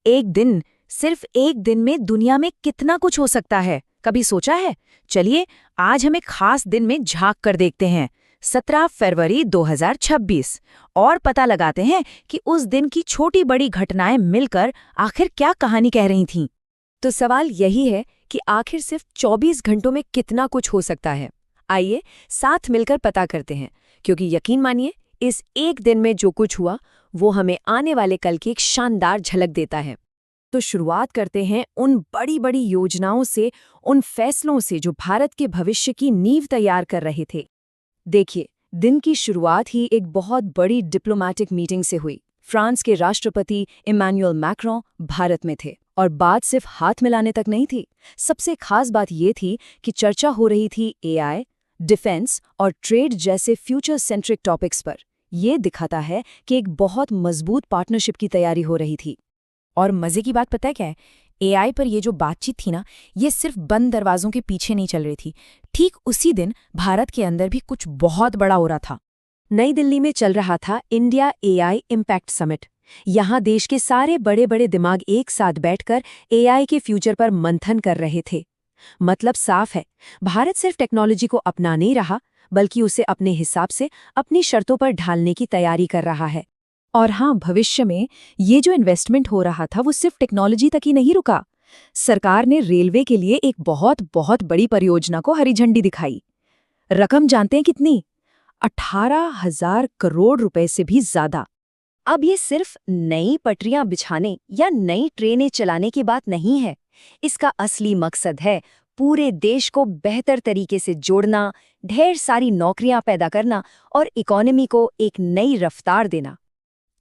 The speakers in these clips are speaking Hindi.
एक दिन, सिर्फ एक दिन में दुनिया में कितना कुछ हो सकता है, कभी सोचा है? चलिए आज हम एक खास दिन में झांक कर देखते हैं, 17 फरवरी 2026, और पता लगाते हैं कि उस दिन की छोटी बड़ी घटनाएं मिलकर आखिर क्या कहानी कह रही थीं। तो सवाल यही है कि आखिर सिर्फ 24 घंटों में कितना कुछ हो सकता है। आइए साथ मिलकर पता करते हैं, क्योंकि यकीन मानिए इस एक दिन में जो कुछ हुआ वो हमें आने वाले कल की एक शानदार झलक देता है। तो शुरुआत करते हैं उन बड़ी बड़ी योजनाओं से, उन फैसलों से जो भारत के भविष्य की नींव तैयार कर रहे थे। देखिए, दिन की शुरुआत ही एक बहुत बड़ी डिप्लोमैटिक मीटिंग से हुई। फ्रांस के राष्ट्रपति इमैनुअल मैक्रों भारत में थे, और बात सिर्फ हाथ मिलाने तक नहीं थी। सबसे खास बात ये थी कि चर्चा हो रही थी एआई, डिफेंस और ट्रेड जैसे फ्यूचर सेंट्रिक टॉपिक्स पर। ये दिखाता है कि एक बहुत मजबूत पार्टनरशिप की तैयारी हो रही थी। और मजे की बात पता है क्या है? एआई पर ये जो बातचीत थी ना, ये सिर्फ बंद दरवाजों के पीछे नहीं चल रही थी। ठीक उसी दिन भारत के अंदर भी कुछ बहुत बड़ा हो रहा था। नई दिल्ली में चल रहा था इंडिया एआई इम्पैक्ट समिट। यहाँ देश के सारे बड़े बड़े दिमाग एक साथ बैठकर एआई के फ्यूचर पर मंथन कर रहे थे। मतलब साफ है, भारत सिर्फ टेक्नोलॉजी को अपना नहीं रहा, बल्कि उसे अपने हिसाब से अपनी शर्तों पर ढालने की तैयारी कर रहा है। और हाँ, भविष्य में ये जो इन्वेस्टमेंट हो रहा था वो सिर्फ टेक्नोलॉजी तक ही नहीं रुका। सरकार ने रेलवे के लिए एक बहुत बहुत बड़ी परियोजना को हरी झंडी दिखाई। रकम जानते हैं कितनी? 18,000 करोड़ रुपए से भी ज्यादा। अब ये सिर्फ नई पटरियां बिछाने या नई ट्रेनें चलाने की बात नहीं है। इसका असली मकसद है पूरे देश को बेहतर तरीके से जोड़ना, ढेर सारी नौकरियां पैदा करना और इकोनॉमी को एक नई रफ्तार देना।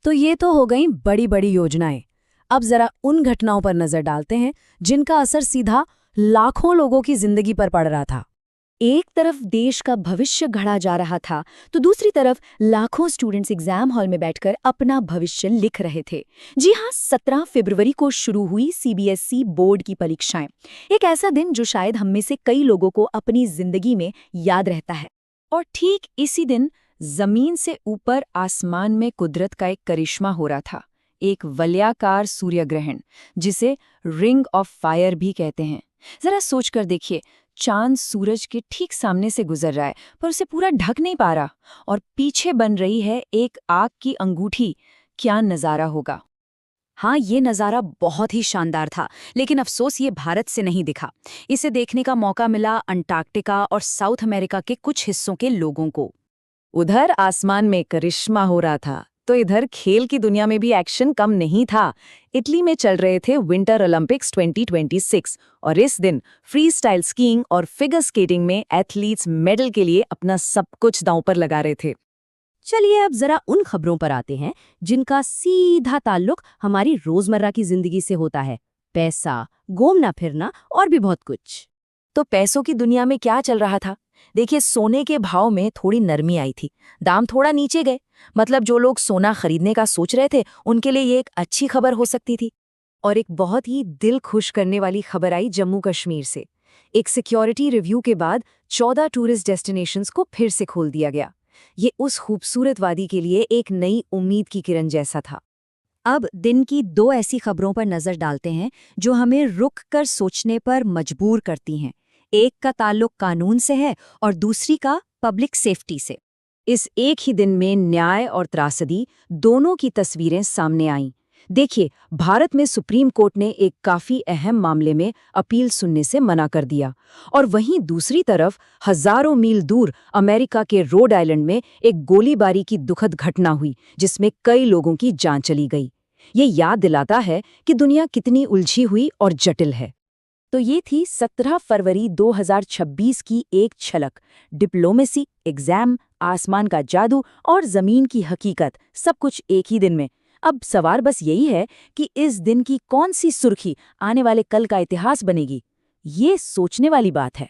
तो ये तो हो गई बड़ी बड़ी योजनाएं। अब जरा उन घटनाओं पर नजर डालते हैं जिनका असर सीधा लाखों लोगों की जिंदगी पर पड़ रहा था। एक तरफ देश का भविष्य गढ़ा जा रहा था, तो दूसरी तरफ लाखों स्टूडेंट्स एग्जाम हॉल में बैठकर अपना भविष्य लिख रहे थे। जी हाँ, 17 फरवरी को शुरू हुई सीबीएसई बोर्ड की परीक्षाएं। एक ऐसा दिन जो शायद हम में से कई लोगों को अपनी जिंदगी में याद रहता है। और ठीक इसी दिन जमीन से ऊपर आसमान में कुदरत का एक करिश्मा हो रहा था। एक वलयाकार सूर्य ग्रहण, जिसे रिंग ऑफ फायर भी कहते हैं। जरा सोचकर देखिए, चांद सूरज के ठीक सामने से गुजर रहा है, पर उसे पूरा ढक नहीं पा रहा, और पीछे बन रही है एक आग की अंगूठी। क्या नजारा होगा! हाँ, ये नज़ारा बहुत ही शानदार था, लेकिन अफसोस ये भारत से नहीं दिखा। इसे देखने का मौका मिला अंटार्कटिका और साउथ अमेरिका के कुछ हिस्सों के लोगों को। उधर आसमान में करिश्मा हो रहा था, तो इधर खेल की दुनिया में भी एक्शन कम नहीं था। इटली में चल रहे थे विंटर ओलंपिक्स 2026, और इस दिन फ्री स्टाइल स्कीइंग और फिगर स्केटिंग में एथलीट्स मेडल के लिए अपना सब कुछ दांव पर लगा रहे थे। चलिए अब जरा उन खबरों पर आते हैं जिनका सीधा ताल्लुक हमारी रोजमर्रा की जिंदगी से होता है। पैसा, घूमना फिरना और भी बहुत कुछ। तो पैसों की दुनिया में क्या चल रहा था? देखिए, सोने के भाव में थोड़ी नरमी आई थी, दाम थोड़ा नीचे गए। मतलब जो लोग सोना खरीदने का सोच रहे थे, उनके लिए ये एक अच्छी खबर हो सकती थी। और एक बहुत ही दिल खुश करने वाली खबर आई जम्मू कश्मीर से। एक सिक्योरिटी रिव्यू के बाद 14 टूरिस्ट डेस्टिनेशंस को फिर से खोल दिया गया। ये उस खूबसूरत वादी के लिए एक नई उम्मीद की किरण जैसा था। अब दिन की दो ऐसी खबरों पर नजर डालते हैं जो हमें रुक कर सोचने पर मजबूर करती हैं। एक का ताल्लुक कानून से है और दूसरी का पब्लिक सेफ्टी से। इस एक ही दिन में न्याय और त्रासदी दोनों की तस्वीरें सामने आईं। देखिए, भारत में सुप्रीम कोर्ट ने एक काफी अहम मामले में अपील सुनने से मना कर दिया, और वहीं दूसरी तरफ हजारों मील दूर अमेरिका के रोड आइलैंड में एक गोलीबारी की दुखद घटना हुई, जिसमें कई लोगों की जान चली गई। ये याद दिलाता है कि दुनिया कितनी उलझी हुई और जटिल है। तो ये थी 17 फरवरी 2026 की एक झलक। डिप्लोमेसी, एग्जाम, आसमान का जादू और जमीन की हकीकत, सब कुछ एक ही दिन में। अब सवाल बस यही है कि इस दिन की कौन सी सुर्खी आने वाले कल का इतिहास बनेगी। ये सोचने वाली बात है।